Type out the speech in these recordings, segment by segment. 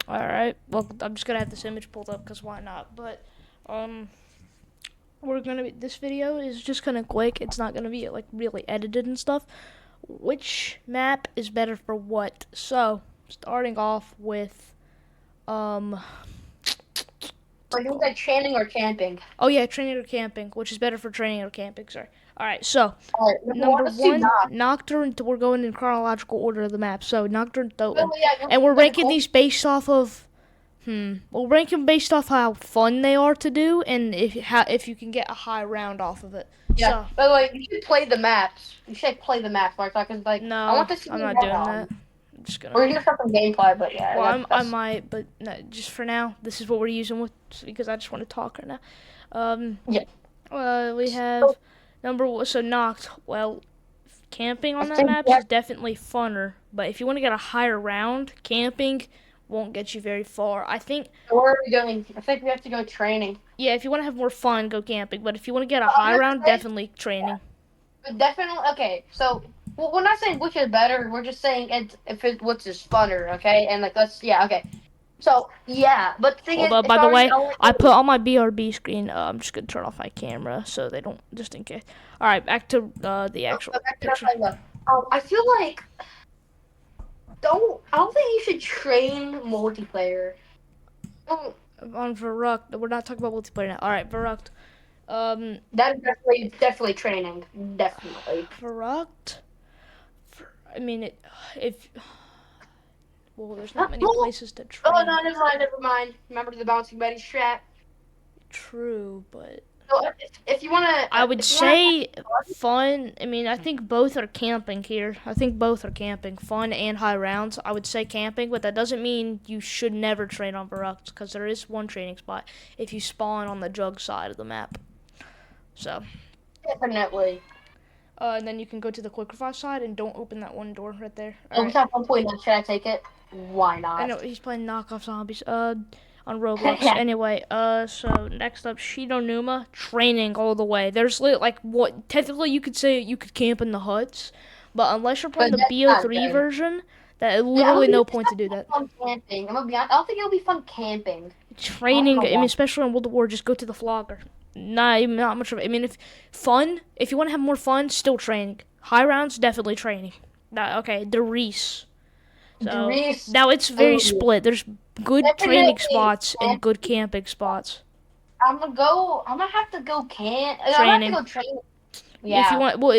All right. Well, I'm just gonna have this image pulled up because why not? But we're gonna be. This video is just kind of quick. It's not gonna be like really edited and stuff. Which map is better for what? So starting off with um. Or you like training or camping? Oh yeah, training or camping. Which is better for training or camping? Sorry. All right. So Alright, number one, number let's do one, knock. Nocturne. We're going in chronological order of the map. So Nocturne, Oh Thoten, yeah, and we're like a ranking cool. these based off of We'll rank them based off how fun they are to do, and if you can get a high round off of it. Yeah. So By the way, you should play the maps. You should play the maps, like, because like I no, want to see I'm you not run doing on. that. I'm just gonna. We're gonna start some gameplay, but yeah, Well, I that's might, but no, just for now, this is what we're using with because I just want to talk right now. Um, yeah. we So have number one. So Noct. Well, camping I on that think map we have is definitely funner, but if you want to get a higher round, camping won't get you very far. I think where are we going? I think we have to go training. yeah, if you want to have more fun, go camping. But if you want to get a I'm high gonna round, say, definitely training. but definitely okay. So well, we're not saying which is better. We're just saying it's if it which is funner. Okay, and like let's yeah okay. So yeah, but the thing Hold is, up. if By I the were you way, only I put on my BRB screen. I'm just gonna turn off my camera so they don't, just in case. All right, back to the actual picture. I feel like I don't think you should train multiplayer. Um, On Verruct, we're not talking about multiplayer now. All right, Verruct. Um, that is definitely training. Definitely. Verruct. I mean, if well, there's not many Oh places to no, train. never mind, never mind. Remember the bouncing Betty strat. True, but So if you wanna, I would if you wanna say fun. I mean, I think both are camping here. I think both are camping, fun and high rounds. I would say camping, but that doesn't mean you should never train on Baruch because there is one training spot if you spawn on the jug side of the map. So, definitely. and then you can go to the quick side and don't open that one door right there. All Oh, we right. have 1.9. Should I take it? Why I not? know he's playing knockoff zombies. On Roblox. Yeah. Anyway, so next up, Shido Numa training all the way. There's like what technically you could say you could camp in the huts, but unless you're playing But the that's not BO3 good. version, that is Yeah, I'm literally gonna be no honest, point to do that. fun camping. I'm gonna be honest. I don't think it'll be fun camping. I don't Training, know I mean, why. especially in World of War, just go to the flogger. Not much of it. I mean, if you want to have more fun, still training. High rounds, definitely training. Okay, the Reese. So Greece. now it's very Oh, split. There's good training definitely. spots and good camping spots. I'm gonna go. I'm gonna have to go camp. I'm gonna have to Training. go train. If you Yeah. want, well,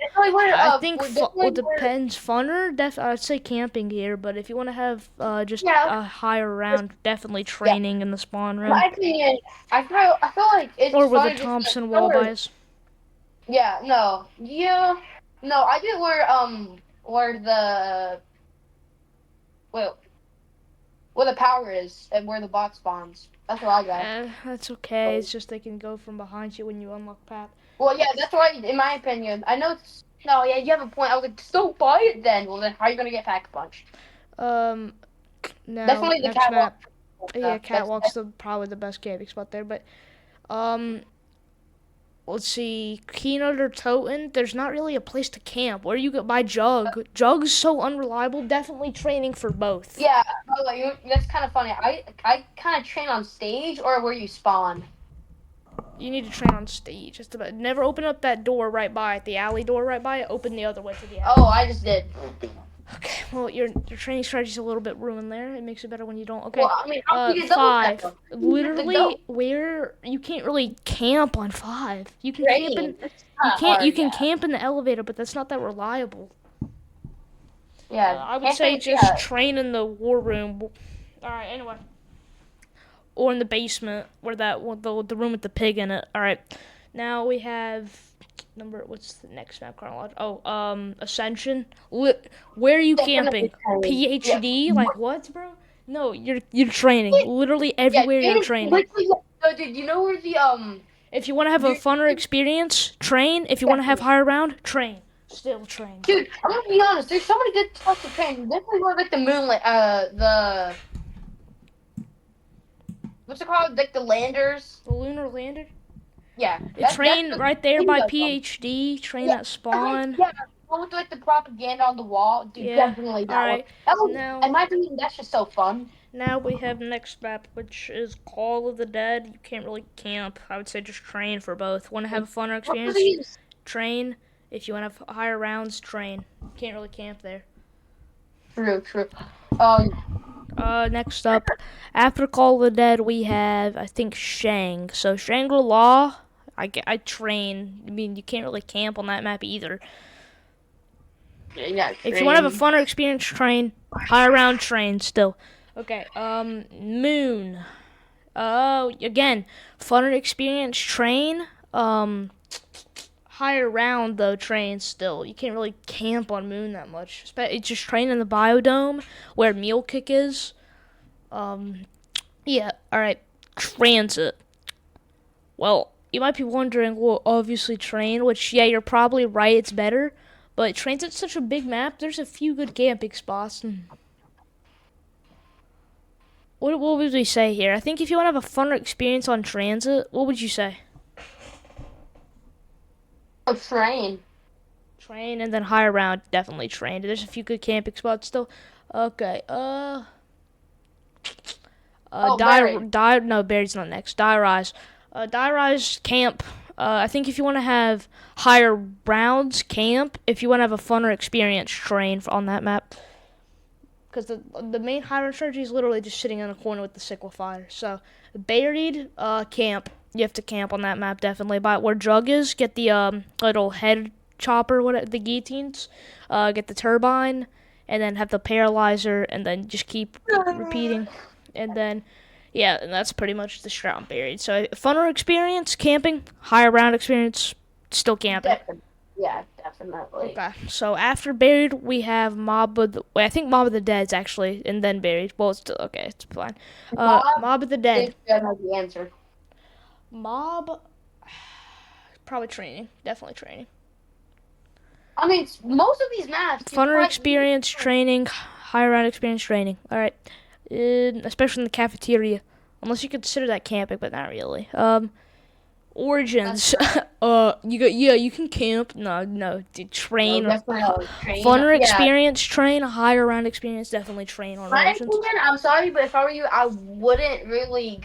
Definitely where I think well definitely where depends. Funner, I'd say camping here, but if you want to have just yeah, a higher just, round, definitely yeah. training in the spawn In room my opinion, I feel like or it's where the fun just like Thompson you know wall where buys. yeah, no. Yeah. No, I get where the well where the power is and where the box spawns. That's what I got. That's okay. It's just they can go from behind you when you unlock path. Well yeah, that's right in my opinion. I know it's no, yeah, you have a point. I was like, so buy it then. Well then how are you gonna get pack punched? Um, now Definitely the next catwalk map. Yeah, stuff. catwalk's probably the best camping spot there, but um, let's see, Keynote or Toten, there's not really a place to camp. Where you go buy Jug. Jug's so unreliable. Definitely training for both. Yeah, by the way, that's kind of funny. I kind of train on stage or where you spawn. You need to train on stage. Just about never open up that door right by it, the alley door right by it. Open the other way to the alley. Oh, I just did. Okay, well your training strategy's a little bit ruined there. It makes it better when you don't. Well, Okay, I mean, how do you get double tap five. them? You have to go Literally, where you can't really camp on five. You can camp in. training. It's not You hard, can yeah. camp in the elevator, but that's not that reliable. Yeah, I would say camping. just train in the war room. All right. Anyway, or in the basement where the room with the pig in it. All right. Now we have number. What's the next map chronology? Oh, Ascension. Where are you Definitely camping? training. Yeah, PhD? Like what, bro? No, you're training. Literally yeah, everywhere you're training. training. Literally, no, dude, you know where the If you want to have a you, funner experience, train. If you want to have definitely. higher round, train. Still train. Dude, I'm gonna be honest. There's so many good spots to train. Definitely where like the moonlight, the what's it called? Like the landers. The lunar lander. Yeah, Train that's right there the by of them. PhD. Train Yeah, at spawn. yeah. one with like the propaganda on the wall, dude, Yeah. definitely that one. Alright. That was, Now in my opinion, that's just so fun. now we have next map, which is Call of the Dead. You can't really camp. I would say just train for both. Want to have a funner What are experience? these? Train. If you want to have higher rounds, train. You can't really camp there. True. Next up, after Call of the Dead, we have, I think, Shang. So Shangri-La, I train. I mean, you can't really camp on that map either. Yeah, If you want to have a funner experience, train. Higher round, train still. Okay, Moon. Again, funner experience, train. Higher round, though, train still. You can't really camp on Moon that much. It's just train in the biodome where Mule Kick is. Yeah, alright. Transit. Well, you might be wondering, well, obviously train, which, yeah, you're probably right, it's better. But Transit's such a big map, there's a few good camping spots. What would we say here? I think if you want to have a funner experience on Transit, what would you say? a train. Train and then higher round, definitely train. There's a few good camping spots still. Okay, no, Barry's not next. Die Rise. Die Rise camp. I think if you want to have higher rounds, camp. If you want to have a funner experience, train on that map. Because the main high round strategy is literally just sitting in a corner with the Cyclifier. So, Buried, camp. You have to camp on that map, definitely. But where Jug is, get the little head chopper, the guillotines. Get the turbine, and then have the paralyzer, and then just keep repeating. And then, yeah, and that's pretty much the strat on Buried. So, funner experience, camping. Higher round experience, still camping. Yeah, definitely. Okay, so after Buried, we have I think Mob of the Dead's actually, and then Buried. Well, it's still, okay, it's fine. Mob of the Dead. I know the answer. Mob, probably training. Definitely training. I mean, most of these maps. Funner experience, training. Higher round experience, training. Alright. Especially in the cafeteria. Unless you consider that camping, but not really. Origins. You can camp. No, train. No, train. Funner experience, train. A higher round experience, definitely train on Origins. I'm sorry, but if I were you, I wouldn't really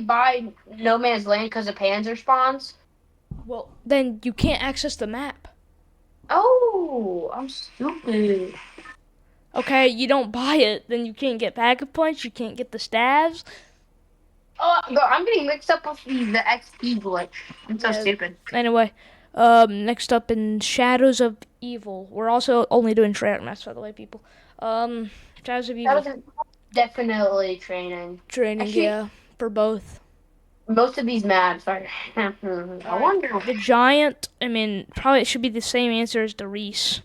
buy No Man's Land because of Panzer spawns. Well, then you can't access the map. Oh, I'm stupid. Okay, you don't buy it, then you can't get Pack-a-Punch, you can't get the stabs. Oh, bro, I'm getting mixed up with the XP glitch. I'm so stupid. Anyway, next up in Shadows of Evil. We're also only doing trailer maps, by the way, people. Shadows of Evil. Definitely training. Actually, yeah, for both. Most of these maps are. I wonder. The Giant, I mean, probably it should be the same answer as the Reese.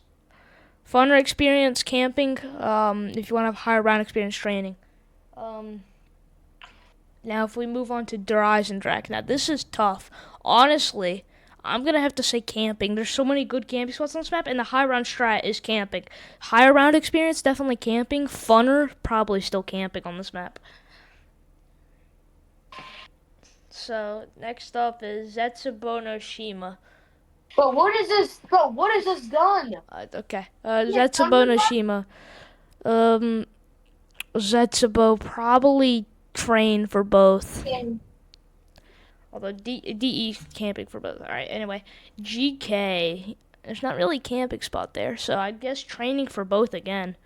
Funner experience, camping, if you want to have higher round experience, training. Now, if we move on to Der Eisendrache, now this is tough. Honestly, I'm going to have to say camping. There's so many good camping spots on this map, and the high round strat is camping. Higher round experience, definitely camping. Funner, probably still camping on this map. So, next up is Zetsubo no Shima. But what is this? Bro, what is this gun? Okay. Zetsubo no Shima. Zetsubo probably train for both. Although DE camping for both. Alright, anyway. GK. There's not really a camping spot there, so I guess training for both again.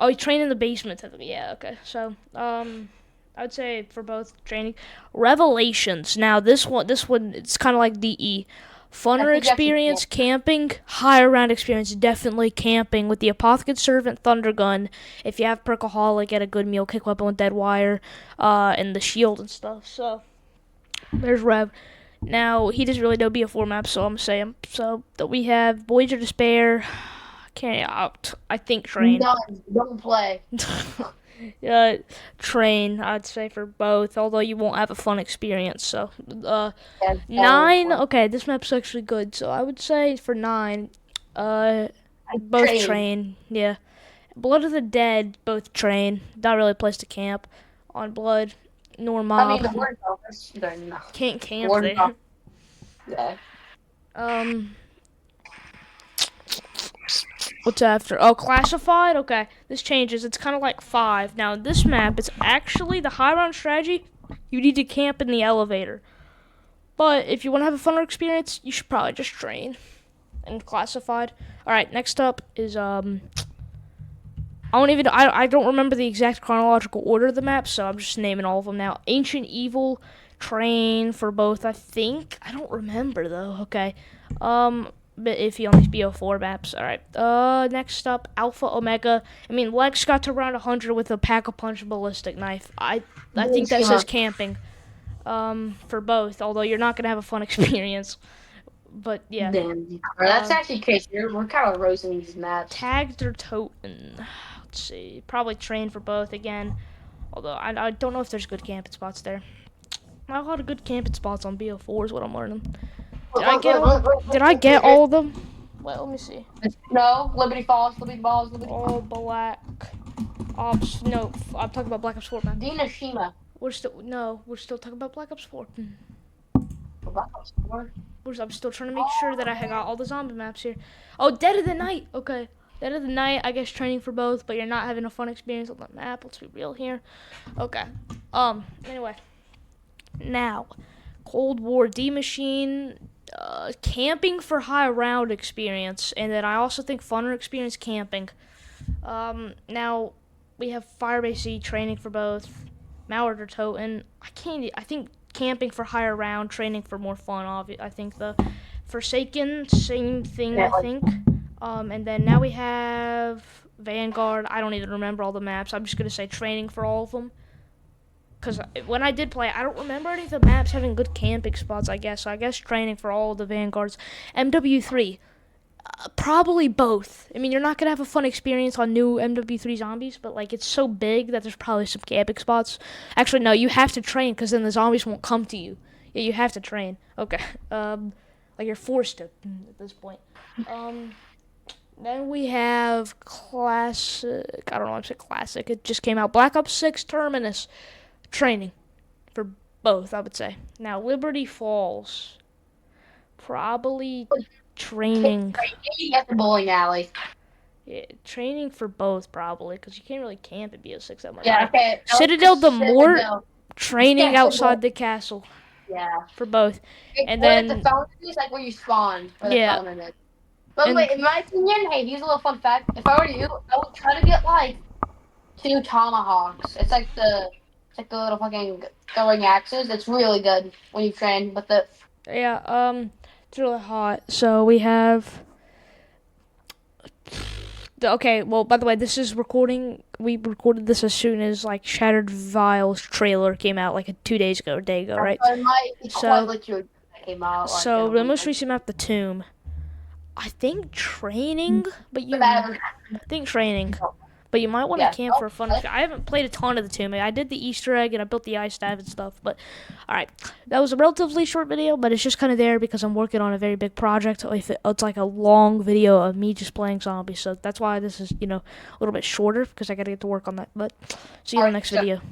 Oh, you train in the basement. Yeah, okay. So, I would say for both training. Revelations. Now, this one, it's kind of like DE. Funner experience, camping. Higher round experience, definitely camping with the Apothecary Servant Thunder Gun. If you have Perkaholic, get a good Mule Kick weapon with Dead Wire, and the shield and stuff. So, there's Rev. Now, he doesn't really know BF4 maps, so I'm going to say him. So, we have Voyage of Despair. I think train. Don't play. Train, I'd say for both, although you won't have a fun experience. So, 9. Okay, this map's actually good. So I would say for 9, both train. Yeah, Blood of the Dead, both train. Not really a place to camp on Blood nor Mob. I mean, can't camp there. Yeah. What's after? Oh, classified? Okay. This changes. It's kind of like 5. Now, this map, it's actually the high ground strategy. You need to camp in the elevator. But if you want to have a funner experience, you should probably just train. And classified. Alright, next up is, I don't remember the exact chronological order of the map, so I'm just naming all of them now. Ancient Evil, train for both, I think. I don't remember, though. Okay. Bit iffy on these BO4 maps. Alright. Next up, Alpha Omega. I mean, Lex got to round 100 with a Pack-a-Punch ballistic knife. I think that says camping. For both, although you're not gonna have a fun experience. But yeah. Damn. That's actually crazy. We're kind of roasting these maps. Tagged or Toten. Let's see. Probably train for both again. Although I don't know if there's good camping spots there. Not a lot of good camping spots on BO4 is what I'm learning. Did I get all of them? Well, let me see. No, Liberty Falls, Liberty Falls, Liberty Falls. All Black Ops. No, I'm talking about Black Ops 4, man. Dinoshima. We're still talking about Black Ops 4. Black Ops 4? I'm still trying to make sure that I got all the zombie maps here. Oh, Dead of the Night. Okay. Dead of the Night, I guess training for both, but you're not having a fun experience on the map. Let's be real here. Okay. Anyway. Now, Cold War D Machine, camping for high round experience, and then I also think funner experience camping. Now, we have Firebase C training for both. Mallard or Toten. I think camping for higher round, training for more fun. I think the Forsaken, same thing. I think. And then now we have Vanguard. I don't even remember all the maps. I'm just gonna say training for all of them. Cause when I did play, I don't remember any of the maps having good camping spots. I guess so. I guess training for all of the Vanguards. MW3. Probably both. I mean, you're not gonna have a fun experience on new MW3 zombies, but like it's so big that there's probably some camping spots. Actually, no, you have to train because then the zombies won't come to you. Yeah, you have to train. Okay. Like you're forced to at this point. Then we have classic. I don't know. I'm saying classic. It just came out. Black Ops 6 Terminus training for both. I would say. Now Liberty Falls. Probably. Training at the bowling alley. Yeah, training for both probably because you can't really camp at BO6 that much. Yeah, okay. Citadel de Mort, training outside the castle. Yeah. For both, and then then the fountain is like where you spawn. Yeah. But wait, in my opinion, hey, here's a little fun fact. If I were you, I would try to get like 2 tomahawks. It's like the little fucking throwing axes. It's really good when you train with it. Yeah. It's really hot. So we have. Okay, well, by the way, this is recording. We recorded this as soon as like Shattered Vials trailer came out, like 2 days ago, or a day ago, right? Came out. So the most recent map, the Tomb. I think training, but I think training. But you might want to camp for a fun. I haven't played a ton of the Tomb. I did the Easter egg and I built the ice staff and stuff. But all right, that was a relatively short video, but it's just kind of there because I'm working on a very big project. It's like a long video of me just playing zombies, so that's why this is a little bit shorter because I got to get to work on that. But see you in the next video.